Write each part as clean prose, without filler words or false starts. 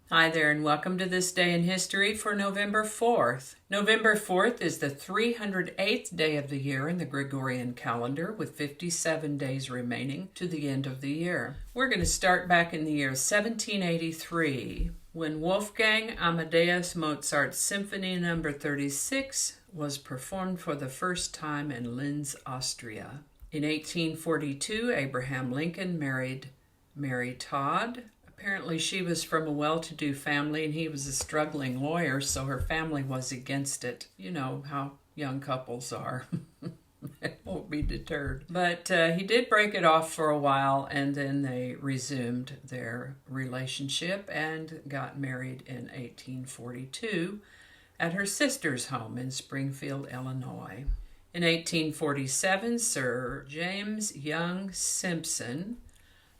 Hi there and welcome to this day in history for November 4th. November 4th is the 308th day of the year in the Gregorian calendar, with 57 days remaining to the end of the year. We're going to start back in the year 1783 when Wolfgang Amadeus Mozart's Symphony No. 36 was performed for the first time in Linz, Austria. In 1842, Abraham Lincoln married Mary Todd. Apparently she was from a well-to-do family and he was a struggling lawyer, so her family was against it. You know how young couples are. It won't be deterred. But he did break it off for a while, and then they resumed their relationship and got married in 1842 at her sister's home in Springfield, Illinois. In 1847, Sir James Young Simpson,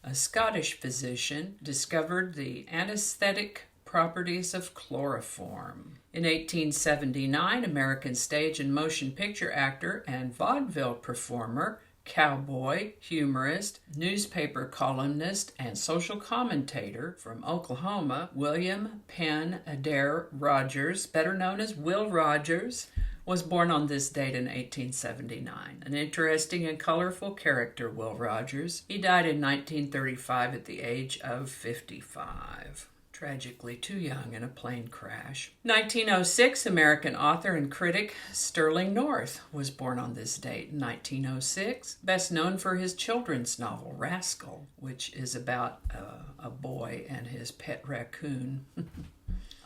a Scottish physician, discovered the anesthetic properties of chloroform. In 1879, American stage and motion picture actor and vaudeville performer, cowboy, humorist, newspaper columnist, and social commentator from Oklahoma, William Penn Adair Rogers, better known as Will Rogers, was born on this date in 1879. An interesting and colorful character, Will Rogers. He died in 1935 at the age of 55. Tragically too young in a plane crash. 1906, American author and critic Sterling North was born on this date in 1906. Best known for his children's novel, Rascal, which is about a boy and his pet raccoon.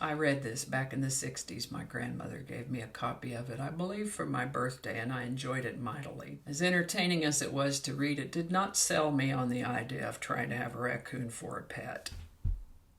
I read this back in the 60s. My grandmother gave me a copy of it, I believe, for my birthday, and I enjoyed it mightily. As entertaining as it was to read, it did not sell me on the idea of trying to have a raccoon for a pet.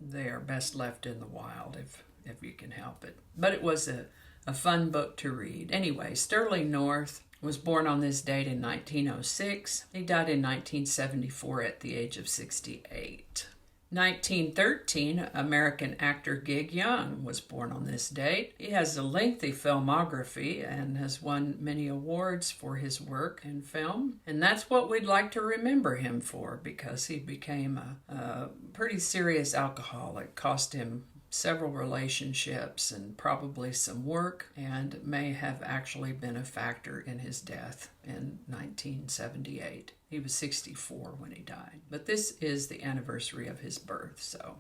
They are best left in the wild if you can help it. But it was a fun book to read. Anyway, Sterling North was born on this date in 1906. He died in 1974 at the age of 68. 1913, American actor Gig Young was born on this date. He has a lengthy filmography and has won many awards for his work in film. And that's what we'd like to remember him for, because he became a pretty serious alcoholic. Cost him several relationships and probably some work, and may have actually been a factor in his death in 1978. He was 64 when he died. But this is the anniversary of his birth, so.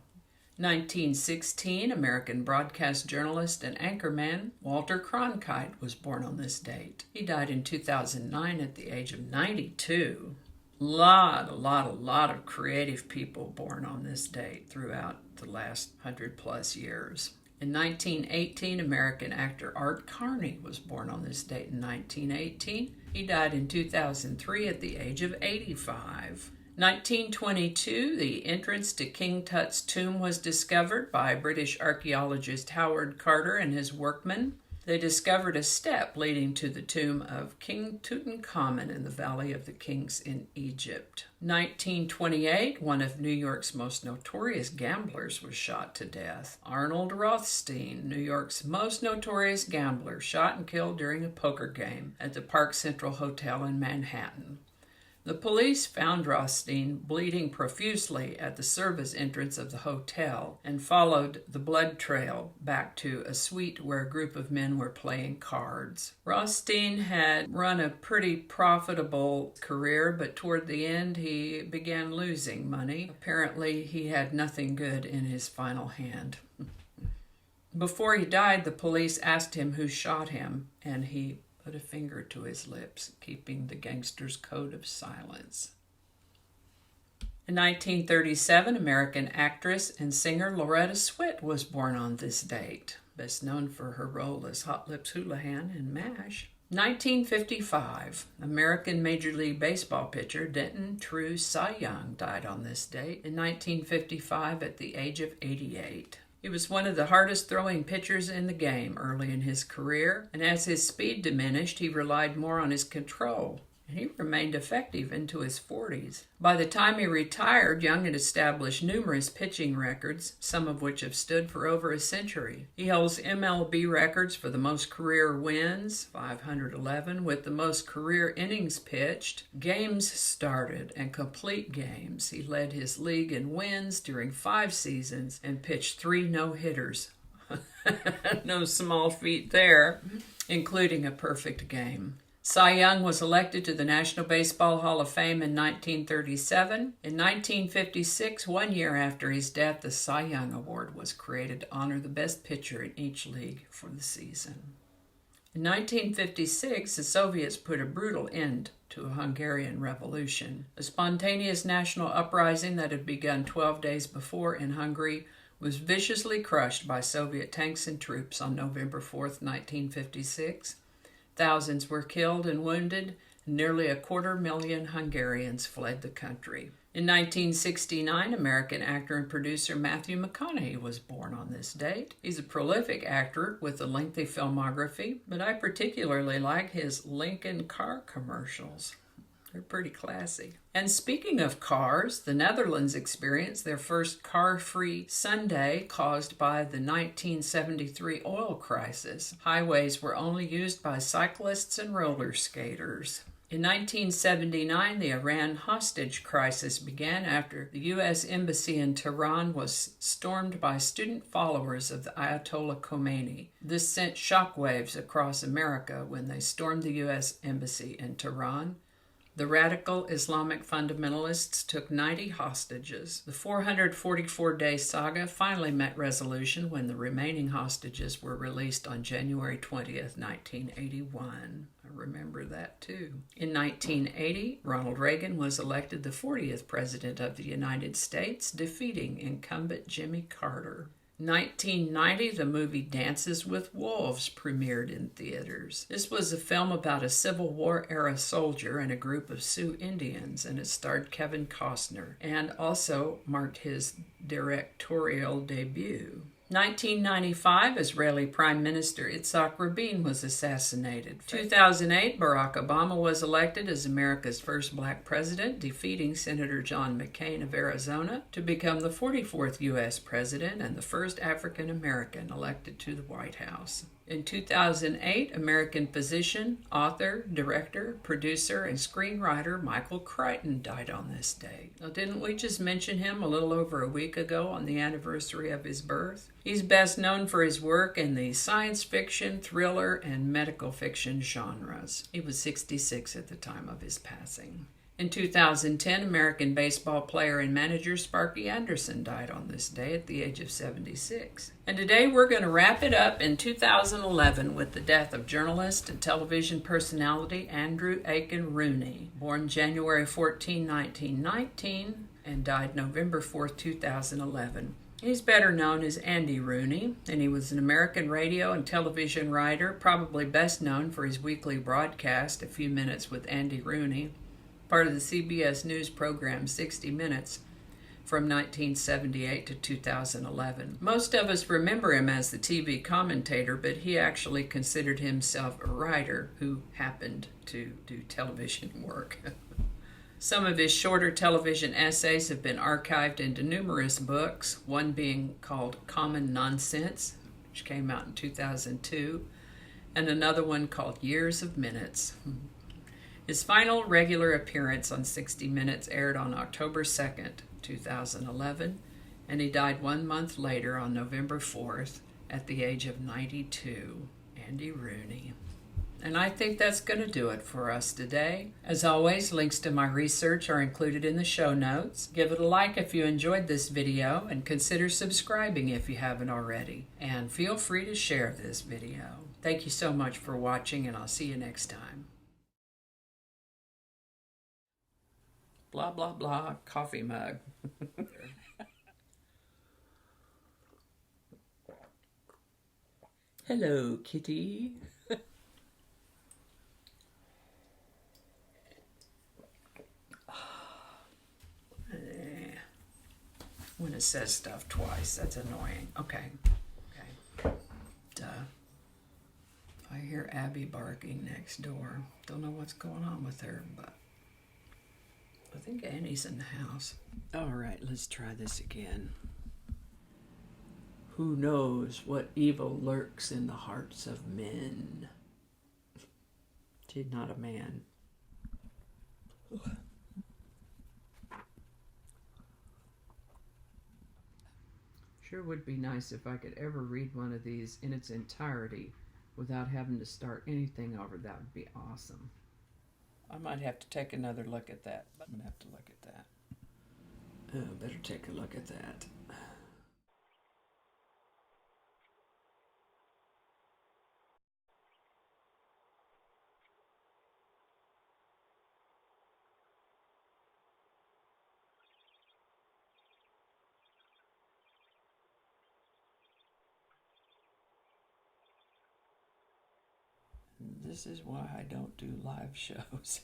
1916, American broadcast journalist and anchorman Walter Cronkite was born on this date. He died in 2009 at the age of 92. A lot of creative people born on this date throughout the last 100+ years. In 1918, American actor Art Carney was born on this date in 1918. He died in 2003 at the age of 85. 1922, the entrance to King Tut's tomb was discovered by British archaeologist Howard Carter and his workmen. They discovered a step leading to the tomb of King Tutankhamun in the Valley of the Kings in Egypt. 1928, one of New York's most notorious gamblers was shot to death. Arnold Rothstein, New York's most notorious gambler, shot and killed during a poker game at the Park Central Hotel in Manhattan. The police found Rothstein bleeding profusely at the service entrance of the hotel and followed the blood trail back to a suite where a group of men were playing cards. Rothstein had run a pretty profitable career, but toward the end he began losing money. Apparently he had nothing good in his final hand. Before he died, the police asked him who shot him, and he put a finger to his lips, keeping the gangster's code of silence. In 1937, American actress and singer Loretta Swit was born on this date, best known for her role as Hot Lips Houlihan in MASH. 1955, American Major League Baseball pitcher Denton True Cy Young died on this date in 1955 at the age of 88. He was one of the hardest throwing pitchers in the game early in his career, and as his speed diminished, he relied more on his control He remained effective into his 40s. By the time he retired, Young had established numerous pitching records, some of which have stood for over a century. He holds MLB records for the most career wins, 511, with the most career innings pitched, games started, and complete games. He led his league in wins during 5 seasons and pitched 3 no-hitters. No small feat there, including a perfect game. Cy Young was elected to the National Baseball Hall of Fame in 1937. In 1956, 1 year after his death, the Cy Young Award was created to honor the best pitcher in each league for the season. In 1956, the Soviets put a brutal end to a Hungarian revolution. A spontaneous national uprising that had begun 12 days before in Hungary was viciously crushed by Soviet tanks and troops on November 4, 1956. Thousands were killed and wounded, and nearly 250,000 Hungarians fled the country. In 1969, American actor and producer Matthew McConaughey was born on this date. He's a prolific actor with a lengthy filmography, but I particularly like his Lincoln car commercials. They're pretty classy. And speaking of cars, the Netherlands experienced their first car-free Sunday caused by the 1973 oil crisis. Highways were only used by cyclists and roller skaters. In 1979, the Iran hostage crisis began after the U.S. Embassy in Tehran was stormed by student followers of the Ayatollah Khomeini. This sent shockwaves across America when they stormed the U.S. Embassy in Tehran. The radical Islamic fundamentalists took 90 hostages. The 444-day saga finally met resolution when the remaining hostages were released on January 20th, 1981. I remember that too. In 1980, Ronald Reagan was elected the 40th President of the United States, defeating incumbent Jimmy Carter. 1990, the movie Dances with Wolves premiered in theaters. This was a film about a Civil War-era soldier and a group of Sioux Indians, and it starred Kevin Costner, and also marked his directorial debut. 1995, Israeli Prime Minister Yitzhak Rabin was assassinated. 2008, Barack Obama was elected as America's first black president, defeating Senator John McCain of Arizona to become the 44th U.S. president and the first African American elected to the White House. In 2008, American physician, author, director, producer, and screenwriter Michael Crichton died on this day. Now, didn't we just mention him a little over a week ago on the anniversary of his birth? He's best known for his work in the science fiction, thriller, and medical fiction genres. He was 66 at the time of his passing. In 2010, American baseball player and manager Sparky Anderson died on this day at the age of 76. And today we're going to wrap it up in 2011 with the death of journalist and television personality Andrew Aiken Rooney, born January 14, 1919, and died November 4, 2011. He's better known as Andy Rooney, and he was an American radio and television writer, probably best known for his weekly broadcast, A Few Minutes with Andy Rooney, part of the CBS News program 60 Minutes from 1978 to 2011. Most of us remember him as the TV commentator, but he actually considered himself a writer who happened to do television work. Some of his shorter television essays have been archived into numerous books, one being called Common Nonsense, which came out in 2002, and another one called Years of Minutes. His final regular appearance on 60 Minutes aired on October 2nd, 2011, and he died 1 month later on November 4th at the age of 92. Andy Rooney. And I think that's going to do it for us today. As always, links to my research are included in the show notes. Give it a like if you enjoyed this video, and consider subscribing if you haven't already. And feel free to share this video. Thank you so much for watching, and I'll see you next time. Blah, blah, blah, coffee mug. Hello, kitty. When it says stuff twice, that's annoying. Okay. Duh. I hear Abby barking next door. Don't know what's going on with her, but I think Annie's in the house. All right, let's try this again. Who knows what evil lurks in the hearts of men? She's not a man. Sure would be nice if I could ever read one of these in its entirety without having to start anything over. That would be awesome. I might have to take another look at that. I'm going to have to look at that. Oh, better take a look at that. This is why I don't do live shows.